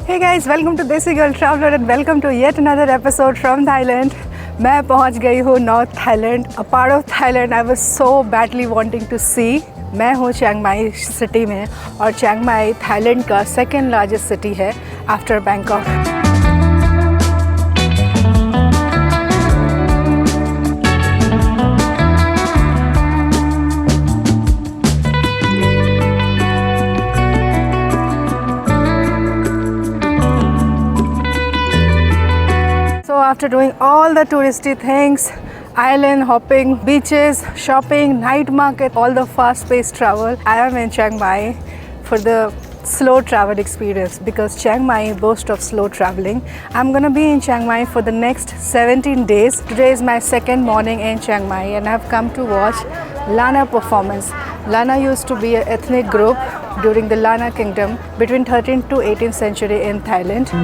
Hey guys, welcome to Desi Girl Traveler and welcome to yet another episode from Thailand. मैं पहुंच गई हूँ north Thailand, a part of Thailand I was so badly wanting to see. मैं हूँ Chiang my city में और Chiang Mai Thailand का second largest city है after Bangkok. After doing all the touristy things, island hopping, beaches, shopping, night market, all the fast-paced travel, I am in Chiang Mai for the slow travel experience because Chiang Mai boasts of slow traveling. I'm gonna be in Chiang Mai for the next 17 days. Today is my second morning in Chiang Mai and I've come to watch Lanna performance. Lanna used to be an ethnic group during the Lanna Kingdom between 13th to 18th century in Thailand.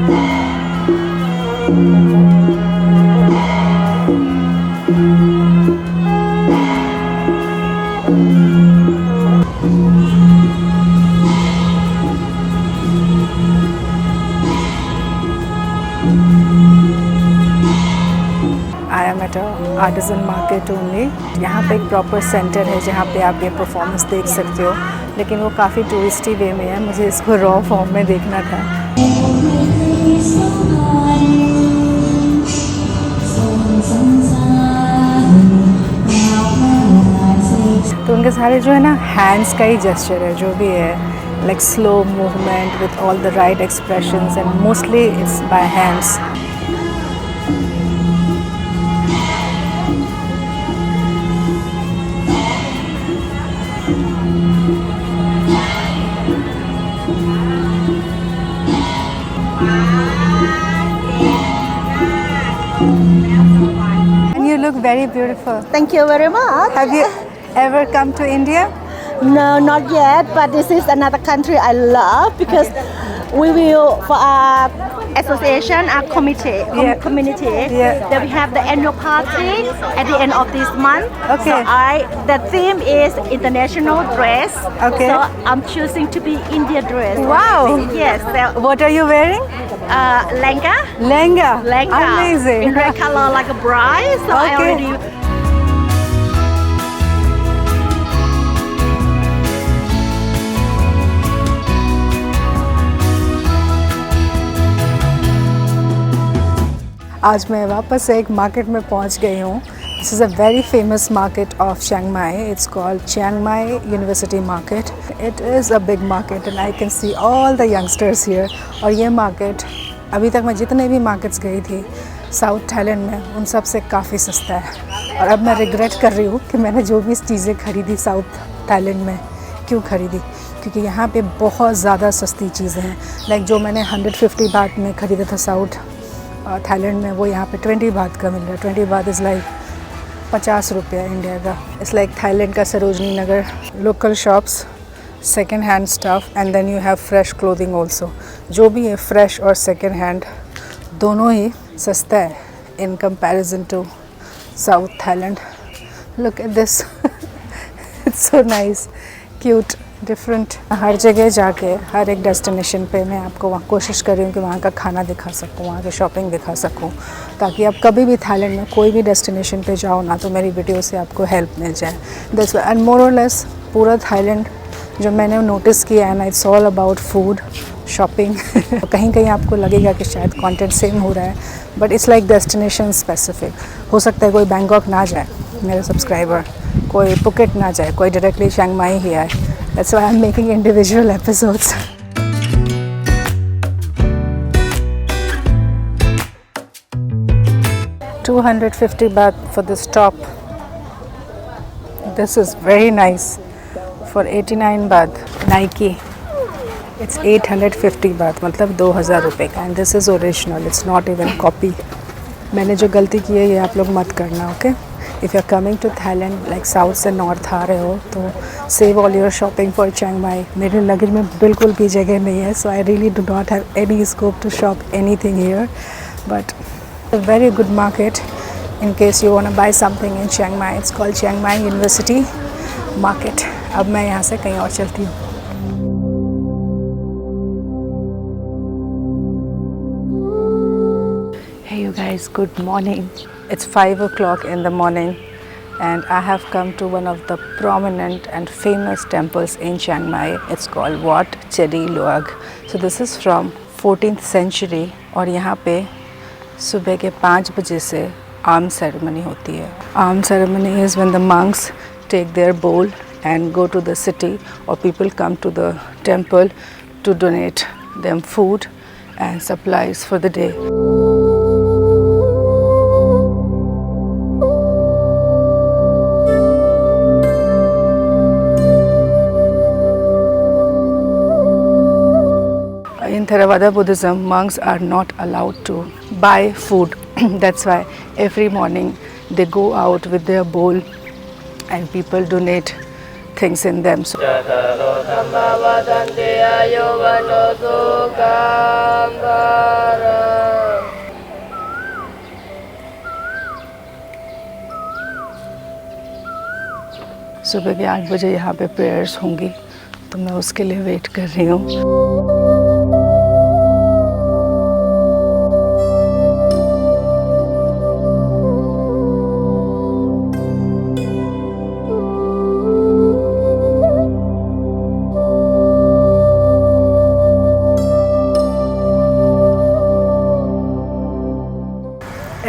I am at a artisan market only. यहाँ पे एक proper centre है जहाँ पे आप ये performance देख सकते हो, लेकिन वो काफ़ी टूरिस्टी वे में है. मुझे इसको रॉ फॉर्म में देखना था. तो उनके सारे जो है ना हैंड्स का ही जेस्चर है, जो भी है, like slow movement with all the right expressions and mostly it's by hands. And you look very beautiful. Thank you very much. Have you ever come to India? No, not yet, but this is another country I love because we will, for our association, our committee, community, that we have the annual party at the end of this month. Okay. So the theme is international dress. Okay. So I'm choosing to be India dress. Wow. Yes. So, What are you wearing? Lenga. Lehenga. Lenga. Amazing. In red color like a bride. So I Okay. already. आज मैं वापस से एक market में पहुंच गई हूँ. This is a very famous market of Chiang my. It's called Chiang Mai university market. It is a big market and I can see all the youngsters here. और ये मार्केट अभी तक मैं जितने भी मार्केट्स गई थी साउथ थाईलैंड में, उन सब से काफ़ी सस्ता है. और अब मैं रिग्रेट कर रही हूँ कि मैंने जो भी चीज़ें खरीदी साउथ थाईलैंड में, क्यों खरीदी, क्योंकि यहाँ पे बहुत ज़्यादा सस्ती चीज़ें हैं. लाइक जो मैंने 150 बात में ख़रीदा था साउथ थाईलैंड में, वो यहाँ पे 20 बात का मिल रहा है. 20 बात इज़ लाइक 50 रुपया इंडिया का. इट्स लाइक थाईलैंड का Sarojini Nagar. Local shops, second hand stuff and then you have fresh clothing also. जो भी है फ्रेश और सेकेंड हैंड दोनों ही सस्ता है in comparison to south Thailand. Look at this. It's so nice, cute, different. हर जगह जाके हर एक डेस्टिनेशन पे मैं आपको वहाँ कोशिश कर रही हूँ कि वहाँ का खाना दिखा सकूँ, वहाँ की शॉपिंग दिखा सकूँ, ताकि आप कभी भी थाईलैंड में कोई भी डेस्टिनेशन पे जाओ ना तो मेरी वीडियो से आपको हेल्प मिल जाए. दैट्स एंड मोर और लेस पूरा थाईलैंड जो मैंने नोटिस किया है ना, it's all about food, shopping. कहीं कहीं आपको लगेगा कि शायद कंटेंट सेम हो रहा है, but it's like destination specific. हो सकता है कोई बैंकॉक ना जाए मेरे सब्सक्राइबर, कोई पुकेट ना जाए, कोई डायरेक्टली चियांग माई ही आए. That's why I'm making individual episodes. $250 baht for this top. This is very nice. For 89 baht, Nike. It's 850 baht, मतलब 2000 रुपये का. And this is original. It's not even copy. मैंने जो गलती की है ये आप लोग मत करना, okay? If you're coming to Thailand, like south से नॉर्थ आ रहे हो तो save all your shopping for Chiang Mai. मेरे लगेज में बिल्कुल भी जगह नहीं है, so I really do not have any scope to shop anything here. But a very good market in case you want to buy something in Chiang Mai. It's called Chiang Mai University Market. अब मैं यहाँ से कहीं और चलती हूँ. you guys, good morning. It's 5 o'clock in the morning and I have come to one of the prominent and famous temples in Chiang Mai. It's called Wat Chedi Luag. So this is from 14th century और यहाँ पे सुबह के 5 बजे से arm ceremony होती है. Arm ceremony is when the monks take their bowl and go to the city, or people come to the temple to donate them food and supplies for the day. In Theravada Buddhism, monks are not allowed to buy food. That's why every morning they go out with their bowl and people donate things in them. So, सुबह के 8 बजे यहाँ पे prayers होंगी तो मैं उसके लिए वेट कर रही हूँ.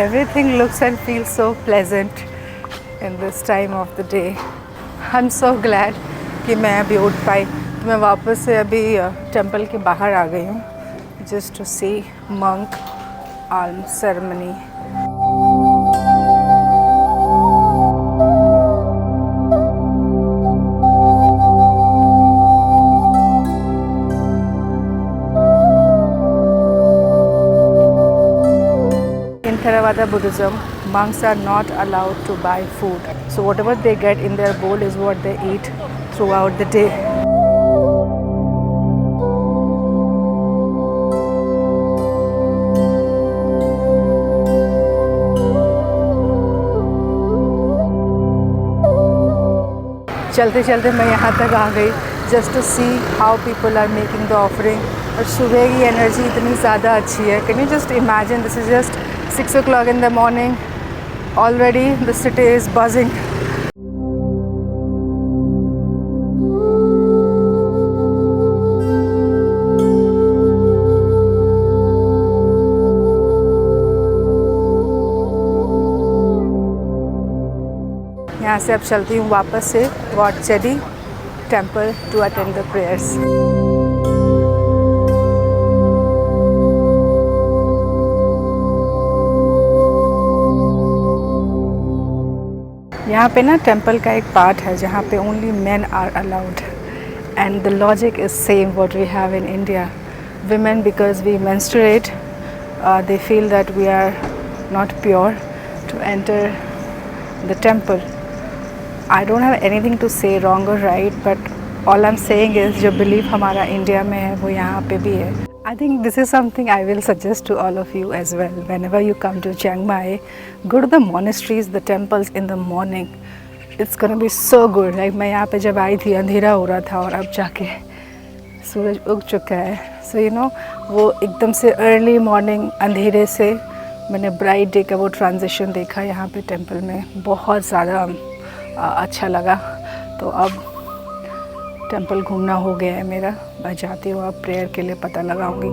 Everything looks and feels so pleasant in this time of the day. I'm so glad कि मैं अभी उठ पाई. तो मैं वापस से अभी टेंपल के बाहर आ गई हूँ just to see monk alms ceremony. In Theravada Buddhism, monks are not allowed to buy food. So whatever they get in their bowl is what they eat throughout the day. चलते चलते मैं यहाँ तक आ गई just to see how people are making the offering. और सुबह की energy इतनी ज़्यादा अच्छी है. Can you just imagine, this is just 6 o'clock in the morning. Already the city is buzzing. यहाँ से अब चलती हूँ वापस से Wat Chedi temple to attend the prayers. यहाँ पे ना टेंपल का एक पार्ट है जहाँ पे only men are allowed and the logic is same what we have in India. Women, because we menstruate, they feel that we are not pure to enter the temple. I don't have anything to say wrong or right, but all I'm saying is जो belief हमारा India में है वो यहाँ पे भी है. I think this is something I will suggest to all of you as well. Whenever you come to Chiang Mai, go to the monasteries, the temples in the morning. It's gonna be so good. Like मैं यहाँ पे जब आई थी अंधेरा हो रहा था और अब जाके सूरज उग चुका है. So you know वो एकदम से अर्ली मॉर्निंग अंधेरे से मैंने ब्राइट डे का वो ट्रांजिशन देखा यहाँ पे टेंपल में. बहुत ज़्यादा अच्छा लगा. तो अब टेंपल घूमना हो गया है मेरा. मैं जाती हूँ अब प्रेयर के लिए पता लगाऊंगी.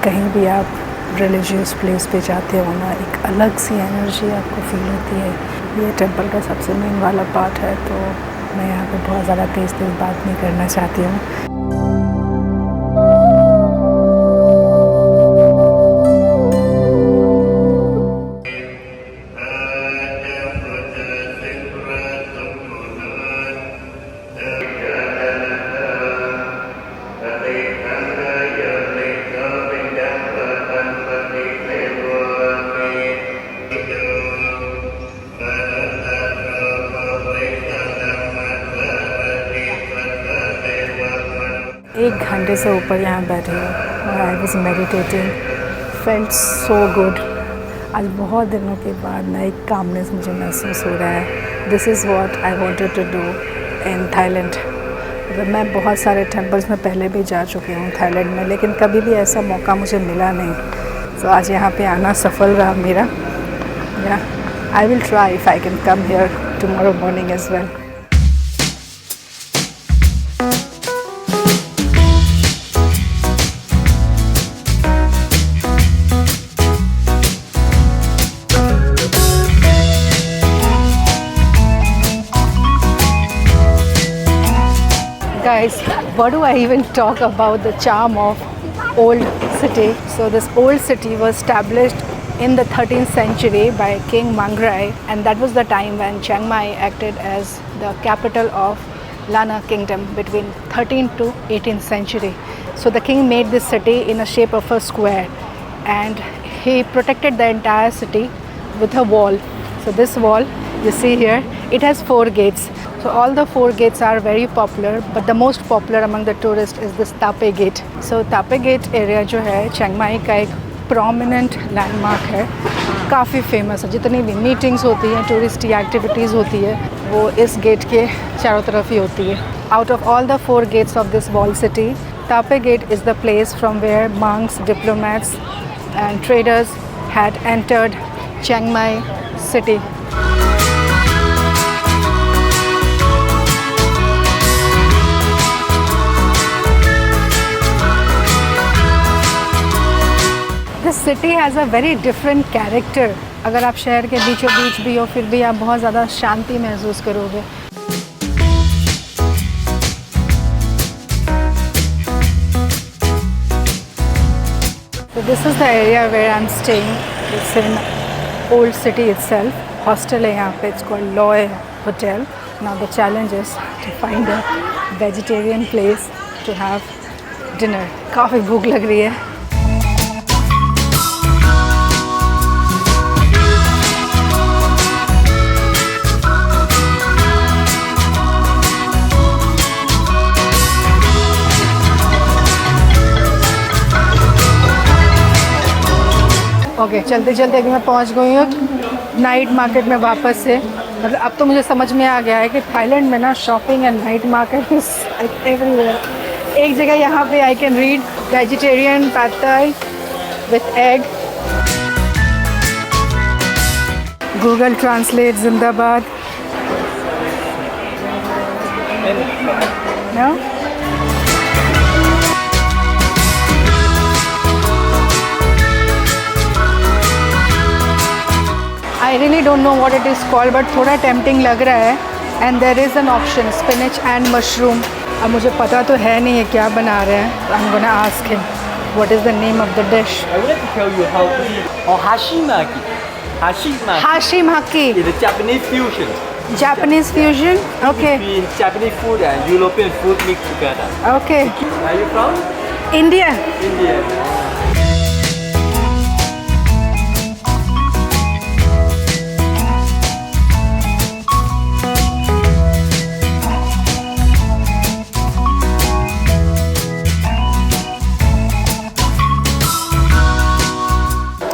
कहीं भी आप रिलीजियस प्लेस पे जाते हो ना, एक अलग सी एनर्जी आपको फील होती है. ये टेंपल का सबसे मेन वाला पार्ट है तो मैं यहाँ पे बहुत ज़्यादा तेज़ बात नहीं करना चाहती हूँ. 1 घंटे से ऊपर यहाँ बैठे हूँ। I was meditating, felt so good. आज बहुत दिनों के बाद ना एक कामनेस मुझे महसूस हो रहा है। This is what I wanted to do in Thailand. मैं बहुत सारे टेम्पल्स में पहले भी जा चुकी हूँ थाईलैंड में, लेकिन कभी भी ऐसा मौका मुझे मिला नहीं। तो आज यहाँ पे आना सफल रहा मेरा। I will try if I can come here tomorrow morning as well. Guys, what do I even talk about the charm of old city? So this old city was established in the 13th century by King Mangrai, and that was the time when Chiang Mai acted as the capital of Lana Kingdom between 13th to 18th century. So the king made this city in a shape of a square, and he protected the entire city with a wall. So this wall you see here, it has 4 gates. So all the 4 gates are very popular, but the most popular among the tourists is this Tape Gate. So Tape Gate area जो है Chiang Mai का एक prominent landmark है, काफ़ी famous है। जितनी भी meetings होती हैं, touristy activities होती है, वो इस gate के चारों तरफ ही होती है। Out of all the 4 gates of this walled city, Tape Gate is the place from where monks, diplomats and traders had entered Chiang Mai city. This city has a very different character. अगर आप शहर के बीचों बीच भी हो, फिर भी आप बहुत ज़्यादा शांति महसूस करोगे। So this is the area where I'm staying. It's in old city itself. Hostel है यहाँ पे. It's called Loy Hotel. Now the challenge is to find a vegetarian place to have dinner. काफ़ी भूख लग रही है। ओके, चलते चलते अभी मैं पहुंच गई हूँ नाइट मार्केट में वापस से। मतलब अब तो मुझे समझ में आ गया है कि थाईलैंड में ना shopping and night market is everywhere. एक जगह यहाँ पे I can read vegetarian pad Thai with egg. Google Translate जिंदाबाद। No I really don't know what it is called, but थोड़ा tempting लग रहा है। And there is an option spinach and mushroom. अब मुझे पता तो है नहीं है क्या बना रहे हैं। I'm gonna ask him what is the name of the dish. I would like to tell you how to eat hashimaki. Hashimaki. Hashimaki. It's a Japanese fusion. Japanese fusion. Okay. Between Japanese food and European food mixed together. Okay. Are you from? India. India.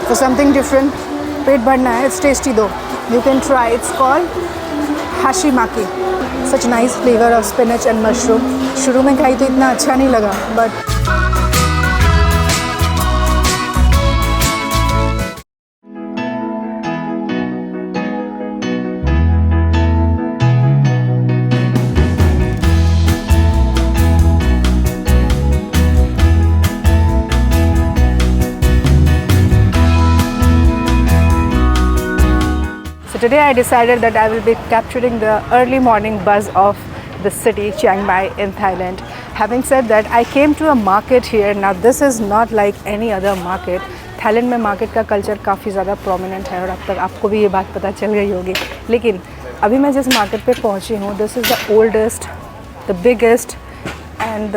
So something different. पेट भरना है. It's tasty though. You can try. It's called hashimaki. Such nice flavor of spinach and mushroom. शुरू में खाई तो इतना अच्छा नहीं लगा, but today I decided that I will be capturing the early morning buzz of the city Chiang Mai in Thailand. Having said that, I came to a market here. Now this is not like any other market. Thailand में market का culture काफ़ी ज़्यादा prominent है और अब तक आपको भी ये बात पता चल गई होगी। लेकिन अभी मैं जिस मार्केट पे पहुंची हूँ, this is the oldest, the biggest and the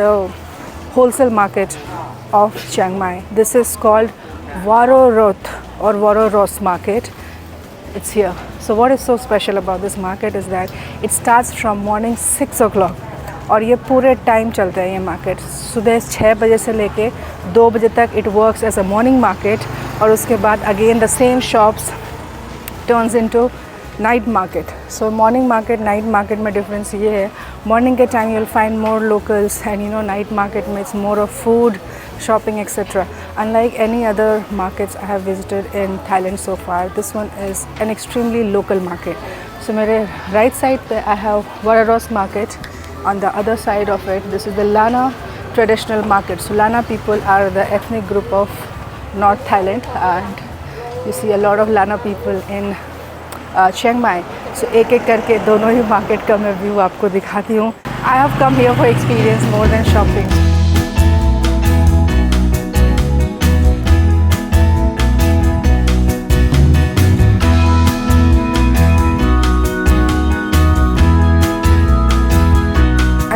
wholesale market of Chiang Mai. This is called Warorot or Waroros market. It's here. So what is so special about this market is that it starts from morning 6 o'clock और ये पूरे time चलता है ये market. सुबह 6 बजे से लेके 2 बजे तक it works as a morning market, और उसके बाद again the same shops turns into night market. So morning market night market में डिफरेंस ये है, मॉर्निंग के time you will find more locals and you know night market में it's more of food, shopping, etc. Unlike any other markets I have visited in Thailand so far, this one is an extremely local market. So मेरे right side पे I have Vararos market. On the other side of it, this is the Lana traditional market. So Lana people are the ethnic group of North Thailand, and you see a lot of Lana people in Chiang Mai. So एक एक करके दोनों ही market का मैं view आपको दिखाती हूँ. I have come here for experience more than shopping.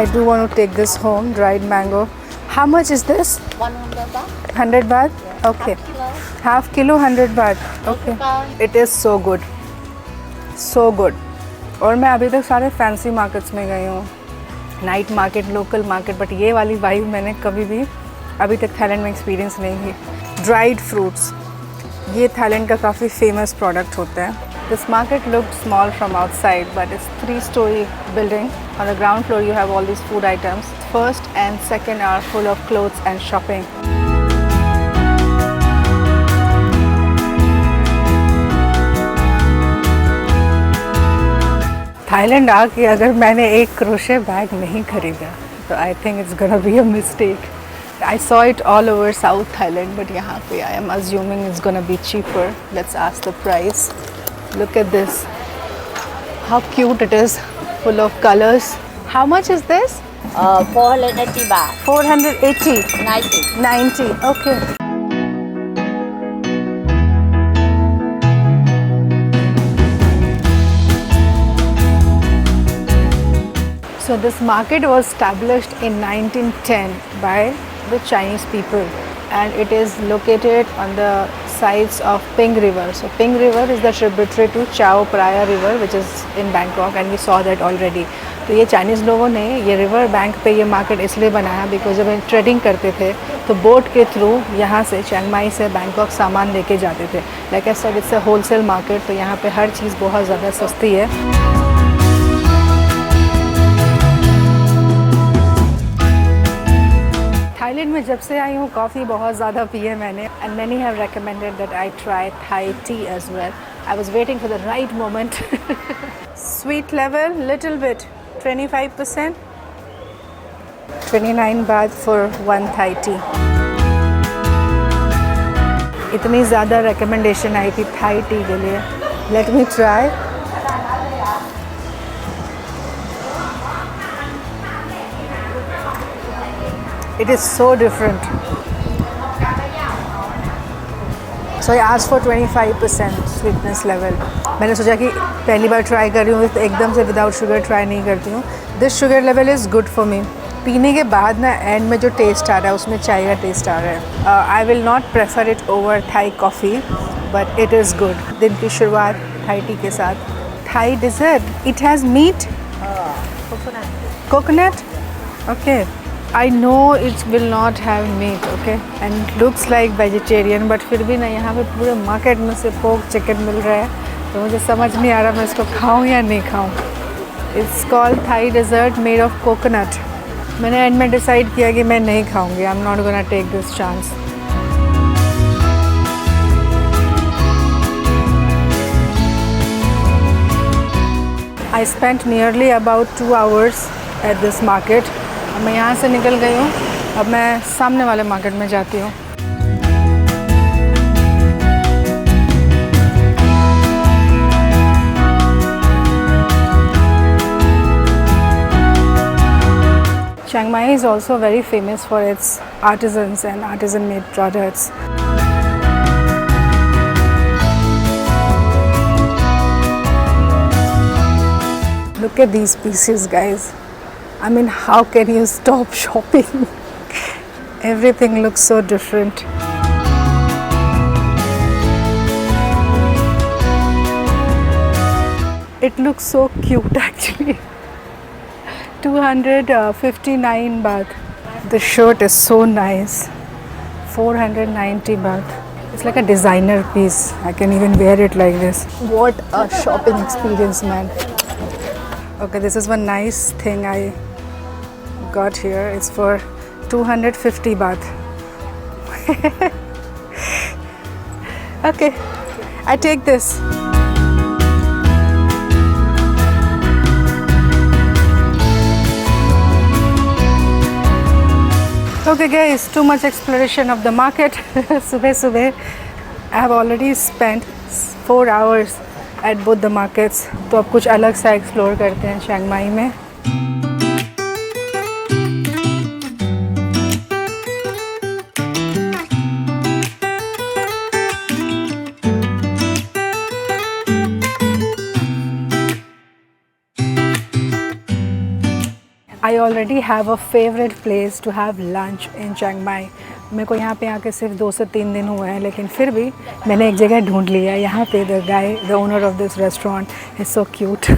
I do want to take this home, dried mango. How much is this? 100 baht. 100 baht? Okay. Half kilo 100 baht. Okay. It is so good. So good. और मैं अभी तक सारे fancy markets में गई हूँ, night market, local market, but ये वाली वाइब मैंने कभी भी अभी तक थाईलैंड में एक्सपीरियंस नहीं की। ड्राइड फ्रूट्स, ये थाईलैंड का काफ़ी फेमस प्रोडक्ट होता है। This market looked small from outside, but it's 3-story building. On the ground floor you have all these food items. First and second are full of clothes and shopping. Thailand आके अगर मैंने एक crochet bag नहीं खरीदा तो I think it's gonna be a mistake. I saw it all over South Thailand, but यहाँ पे I am assuming it's gonna be cheaper. Let's ask the price. Look at this. How cute it is, full of colors. How much is this? 480 baht. 480. 90. 90. Okay. So this market was established in 1910 by the Chinese people, and it is located on the sides of Ping River. So Ping River is the tributary to Chao Phraya River, which is in Bangkok, and we saw that already. तो ये Chinese लोगों ने ये river bank पे ये market इसलिए बनाया because जब हम ट्रेडिंग करते थे तो बोट के थ्रू यहाँ से चियांग माई से बैंकॉक सामान लेके जाते थे। Like I said it's a wholesale market, तो यहाँ पे हर चीज़ बहुत ज़्यादा सस्ती है। थाईलैंड में जब से आई हूँ कॉफ़ी बहुत ज़्यादा पी है मैंने, and many have recommended that I try Thai tea as well. I was waiting for the right moment. Sweet level little bit 25%, 29 baht for 1 Thai tea. इतनी ज़्यादा रिकमेंडेशन आई थी थाई टी के लिए। Let me try. It is so different. So I asked for 25% sweetness level. मैंने सोचा कि पहली बार ट्राई कर रही हूँ तो एकदम से विदाउट शुगर ट्राई नहीं करती हूँ। This sugar level is good for me. पीने के बाद ना एंड में जो टेस्ट आ रहा है उसमें चाय का टेस्ट आ रहा है। I will not prefer it over Thai coffee, but it is good. दिन की शुरुआत थाई टी के साथ। Thai dessert, it has meat, coconut. Okay, I know it will not have meat, okay, and looks like vegetarian, but फिर भी ना यहाँ पे पूरे मार्केट में से पोर्क चिकन मिल रहा है, तो मुझे समझ नहीं आ रहा मैं इसको खाऊँ या नहीं खाऊँ। It's called Thai dessert made of coconut. मैंने एंड में डिसाइड किया कि मैं नहीं खाऊँगी। I'm not gonna take this chance. I spent nearly about 2 hours at this market. अब मैं यहाँ से निकल गई हूँ, अब मैं सामने वाले मार्केट में जाती हूँ। Chiang Mai is also very famous for its artisans and artisan-made products. Look at these pieces, guys. I mean, how can you stop shopping? Everything looks so different. It looks so cute actually. 259 baht. The shirt is so nice. 490 baht. It's like a designer piece. I can even wear it like this. What a shopping experience, man. Okay, this is one nice thing I got here. It's for 250 baht. Okay, I take this. Okay guys, too much exploration of the market. सुबह I have already spent 4 hours at both the markets. तो अब कुछ अलग सा explore करते हैं chiang mai में. I already have a favorite place to have lunch in Chiang Mai. मेरे को यहाँ पे आके सिर्फ 2 से 3 दिन हुए हैं, लेकिन फिर भी मैंने एक जगह ढूंढ लिया. यहाँ पे the owner of this restaurant is so cute.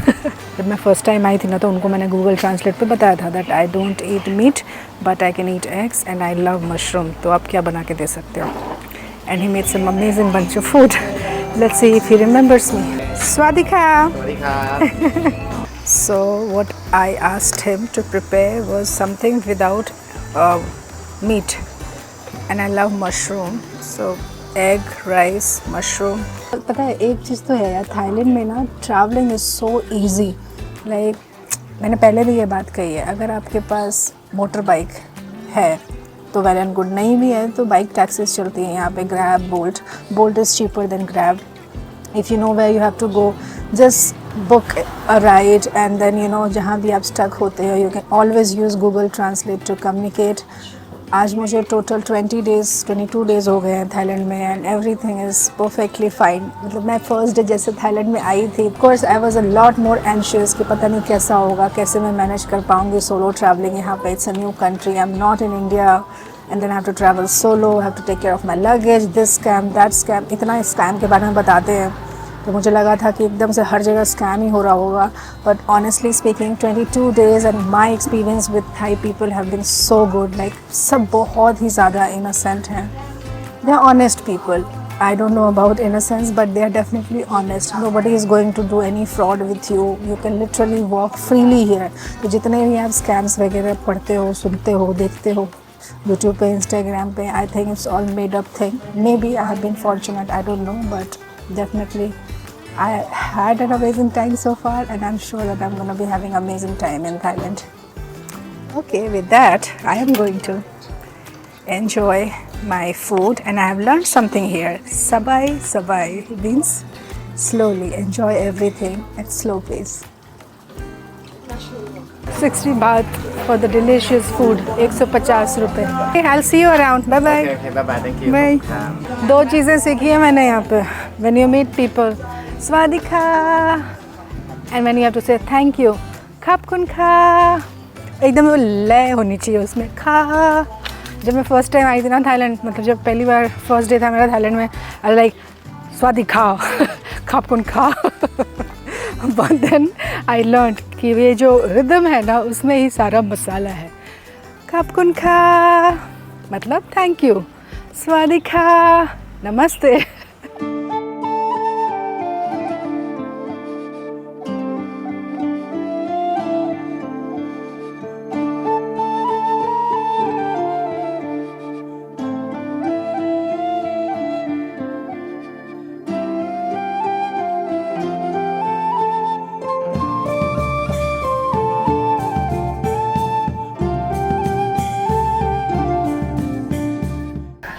जब मैं first time आई थी ना, तो उनको मैंने Google Translate पे बताया था that I don't eat meat but I can eat eggs and I love mushroom. तो आप क्या बना के दे सकते हो? And he made some amazing bunch of food. Let's see if he remembers me. Swadika. Swadika. So what I asked him to prepare was something without meat, and I love mushroom. So egg, rice, mushroom. पता है एक चीज़ तो है यार, Thailand में ना traveling is so easy. Like मैंने पहले भी ये बात कही है, अगर आपके पास मोटर बाइक है तो वेल एंड गुड, नहीं भी है तो बाइक टैक्सीज चलती हैं यहाँ पे. Grab, bolt is cheaper than grab. If you know where you have to go, just book a ride and then जहाँ भी आप stuck होते हो, you can always use Google Translate to communicate. आज मुझे total 22 days हो गए हैं थाईलैंड में and everything is perfectly fine. मतलब मैं first day जैसे थाईलैंड में आई थी, of course I was a lot more anxious कि पता नहीं कैसा होगा, कैसे मैं manage कर पाऊँगी solo traveling यहाँ पे. It's a new country, I'm not in India. And then I have to travel solo, I have to take care of my luggage, this scam, that scam. इतना scam के बारे में बताते हैं तो मुझे लगा था कि एकदम से हर जगह scam ही हो रहा होगा. But honestly speaking, 22 days and my experience with Thai people have been so good. Like सब बहुत ही ज़्यादा innocent हैं. They are honest people. I don't know about innocence, but they are definitely honest. Nobody is going to do any fraud with you. You can literally walk freely here. तो जितने भी आप scams वगैरह पढ़ते हो, सुनते हो, देखते हो YouTube पे, Instagram पे, I think it's all made up thing. Maybe I have been fortunate, I don't know, but definitely I had an amazing time so far and I'm sure that I'm going to be having amazing time in Thailand. Okay, with that, I am going to enjoy my food and I have learned something here. Sabai means slowly, enjoy everything at slow pace. 60 baht for the delicious food. 150 रुपए. Okay, I'll see you around. Bye bye. Okay, bye bye. Thank you. Bye. 2 चीज़ें सीखी है मैंने यहाँ पे. When you meet people, Swadika, and when you have to say thank you, Khap kun kha. एकदम वो लय होनी चाहिए उसमें. खा. जब मैं फर्स्ट टाइम आई थी ना थाईलैंड, मतलब जब पहली बार फर्स्ट डे था मेरा थाईलैंड में, आई लाइक स्वादिखा, खाप कुन खा. But then I learned कि ये जो रिदम है ना, उसमें ही सारा मसाला है. खाप कुन खा मतलब थैंक यू. स्वादिखा नमस्ते.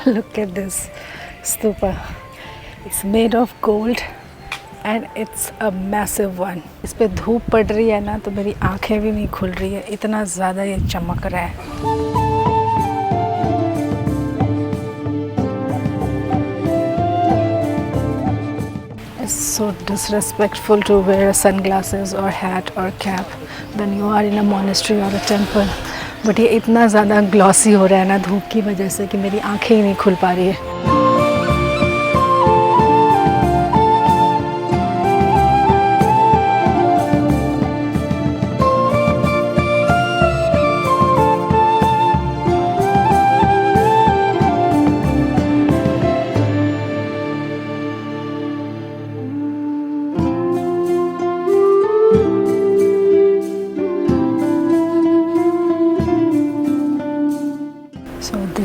Look at this stupa. It's made of gold and it's a massive one. इस पे धूप पड़ रही है ना, तो मेरी आँखें भी नहीं खुल रही है, इतना ज़्यादा ये चमक रहा है. It's so disrespectful to wear sunglasses or hat or cap when you are in a monastery or a temple. But ये इतना ज़्यादा ग्लॉसी हो रहा है ना धूप की वजह से कि मेरी आँखें ही नहीं खुल पा रही है.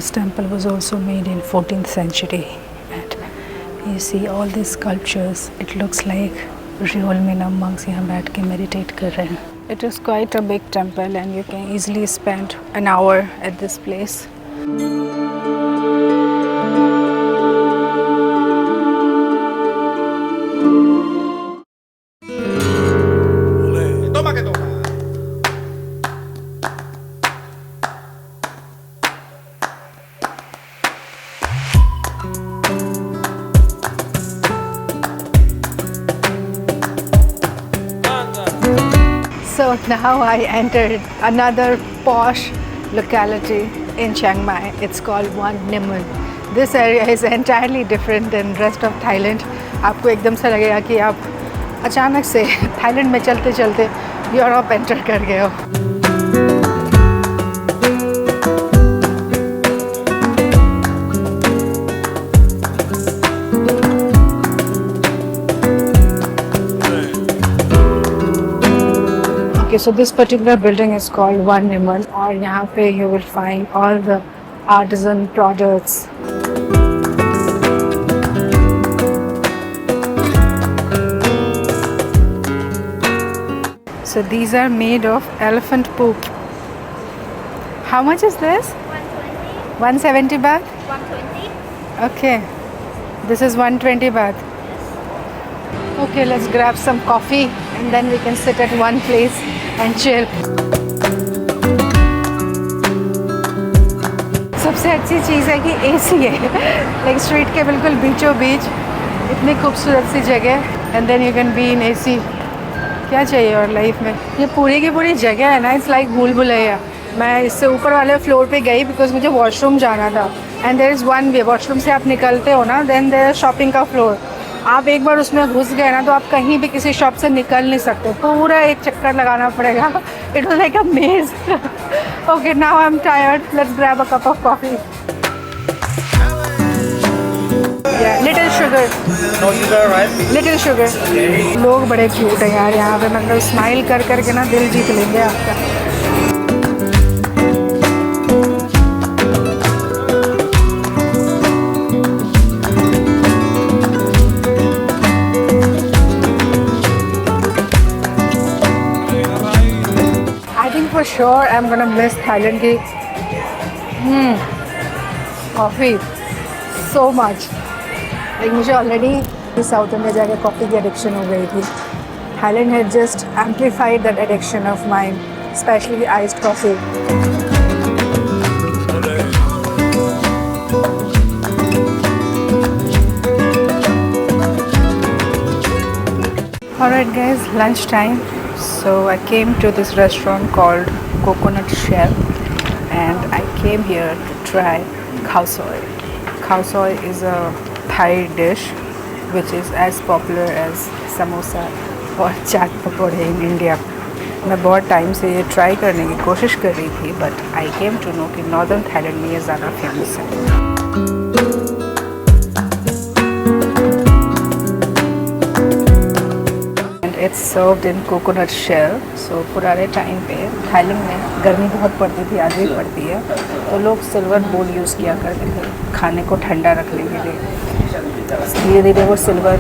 This temple was also made in 14th century, and you see all these sculptures. It looks like real में ना monks यहाँ बैठ के meditate कर रहे हैं. It is quite a big temple and you can easily spend an hour at this place. So now I entered another posh locality in Chiang Mai. It's called Wat Nimun. This area is entirely different than rest of Thailand. आपको एकदम से लगेगा कि आप अचानक से Thailand में चलते चलते यूरोप एंटर कर गए हो. Okay, so this particular building is called Wat Nimun, और यहाँ पे you will find all the artisan products. So these are made of elephant poop. How much is this? 120. 170 baht? 120. Okay, this is 120 baht. Okay, let's grab some coffee and then we can sit at one place and chill. सबसे अच्छी चीज़ है कि AC है, like street के बिल्कुल बीचों बीच, इतनी खूबसूरत सी जगह and then you can be in AC. क्या चाहिए और लाइफ में. ये पूरी की पूरी जगह है ना, इट्स लाइक भूल भुलैया. मैं इससे ऊपर वाले फ्लोर पे गई बिकॉज मुझे वॉशरूम जाना था and there is one way. Washroom से आप निकलते हो ना, देन देयर शॉपिंग का फ्लोर. आप एक बार उसमें घुस गए ना तो आप कहीं भी किसी शॉप से निकल नहीं सकते, पूरा एक चक्कर लगाना पड़ेगा. इट वाज लाइक अ मेज. Okay, now I am tired, let's grab a cup of coffee. Little sugar. No sugar, right? Little sugar. लोग बड़े क्यूट है यार यहाँ पे, मतलब स्माइल कर करके ना दिल जीत लेंगे आपका. For sure, I'm gonna miss Thailand की coffee so much. Like मुझे already साउथ इंडिया जाके कॉफ़ी की एडिक्शन हो गई थी. Thailand had just amplified that addiction of mine, especially iced coffee. Alright guys, lunch time. So I came to this restaurant called Coconut Shell and I came here to try khao soi. Khao soi is a Thai dish which is as popular as samosa और चाट पकौड़े in India. मैं बहुत time से ये try करने की कोशिश कर रही थी but I came to know कि नॉर्दर्न थाईलैंड में ये ज़्यादा फेमस है. It's served in coconut shell. So पुराने टाइम पे थाईलैंड में गर्मी बहुत पड़ती थी, आज भी पड़ती है, तो लोग सिल्वर बोल यूज़ किया करते थे खाने को ठंडा रखने के लिए. धीरे धीरे वो सिल्वर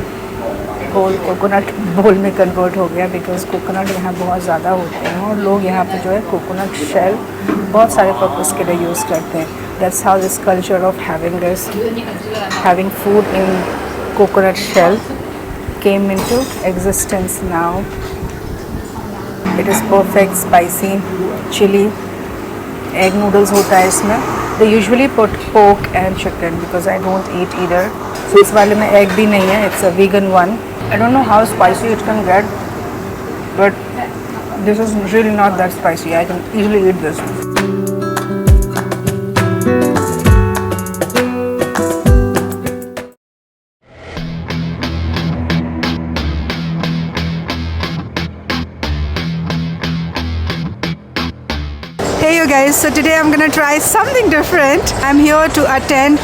बोल कोकोनट बोल में कन्वर्ट हो गया बिकॉज कोकोनट यहाँ बहुत ज़्यादा होते हैं और लोग यहाँ पे जो है कोकोनट शेल बहुत सारे पर्पज़ के लिए यूज़ करते हैं. That's how this culture of having food in coconut shell came into existence now. It is perfect, spicy, chili, egg noodles होता है इसमें. They usually put pork and chicken because I don't eat either. So इस वाले में egg भी नहीं है. It's a vegan one. I don't know how spicy it can get, but this is really not that spicy. I can easily eat this. Hey you guys, so today I'm gonna try something different. I'm here to attend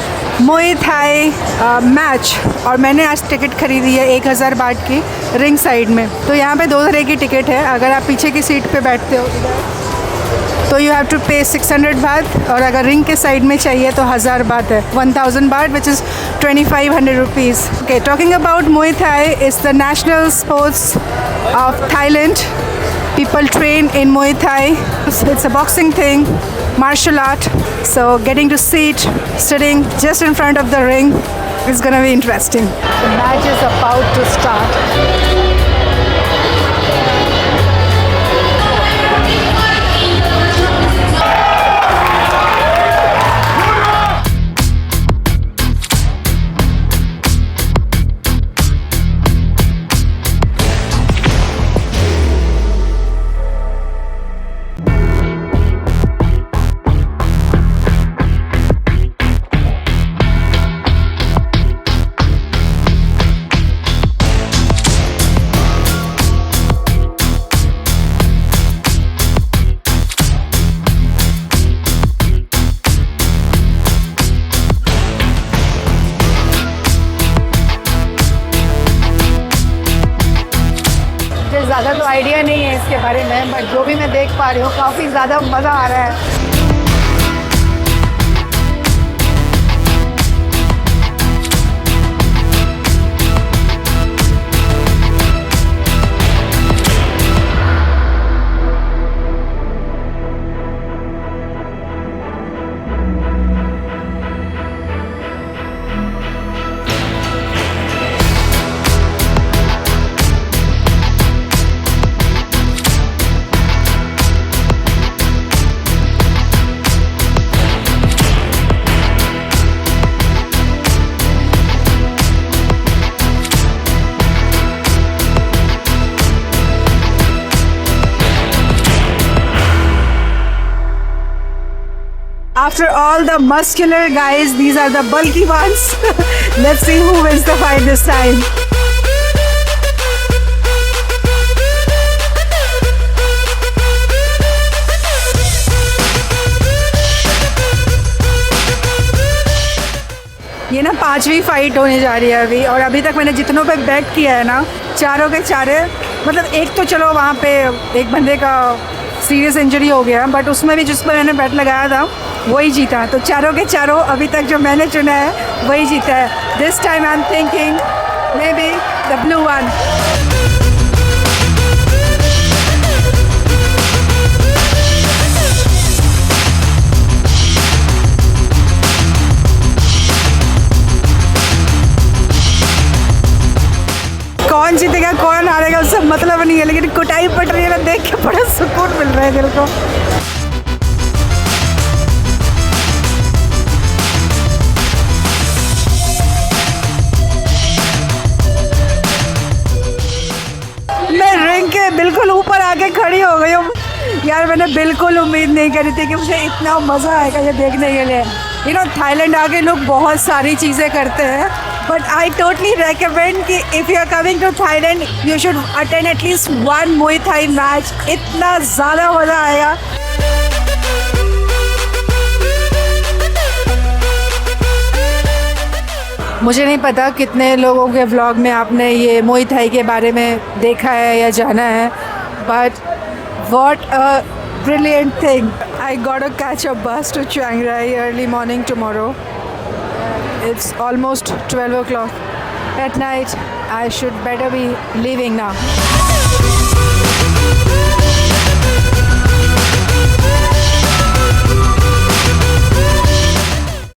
Muay Thai match और मैंने आज ticket खरीदी है 1000 बाट की ring side में. तो यहाँ पे 2 तरह की टिकट है. अगर आप पीछे की सीट पे बैठते हो इधर तो यू हैव टू पे 600 बात, और अगर रिंग के साइड में चाहिए तो 1000 बात है, 1000 बात which is 2500 rupees. Okay, talking about Muay Thai is the national sports of Thailand. People train in Muay Thai. It's a boxing thing, martial art. So getting to sitting just in front of the ring is gonna be interesting. The match is about to start. ज़्यादा तो idea नहीं है इसके बारे में, but जो भी मैं देख पा रही हूँ काफ़ी ज़्यादा मज़ा आ रहा है. After all the muscular guys, these are the bulky ones. Let's see who wins the fight this time. ये ना 5वीं फाइट होने जा रही है अभी, और अभी तक मैंने जितनों पे बेट किया है ना, चारों के चारे, मतलब एक तो चलो वहाँ पे एक बंदे का सीरियस इंजरी हो गया, बट उसमें भी जिस पर मैंने बेट लगाया था वही जीता. तो चारों के चारों अभी तक जो मैंने चुना है वही जीता है. This time I am thinking may be the blue one. कौन जीतेगा कौन हारेगा उससे मतलब नहीं है, लेकिन कुटाई पट रही है ना, देख के बड़ा सुकून मिल रहा है दिल को. मैं रिंग के बिल्कुल ऊपर आके खड़ी हो गई हूँ यार. मैंने बिल्कुल उम्मीद नहीं करी थी कि मुझे इतना मज़ा आएगा ये देखने के लिए. यू नो, थाईलैंड आके लोग बहुत सारी चीज़ें करते हैं, बट आई टोटली रेकमेंड कि if you are coming to Thailand you should attend at least one Muay Thai match. इतना ज़्यादा मज़ा आएगा. मुझे नहीं पता कितने लोगों के व्लॉग में आपने ये मुए थाई के बारे में देखा है या जाना है, but what a brilliant thing. I got to catch a bus to Chiang Rai early morning tomorrow. It's almost 12 o'clock at night. I should better be leaving now.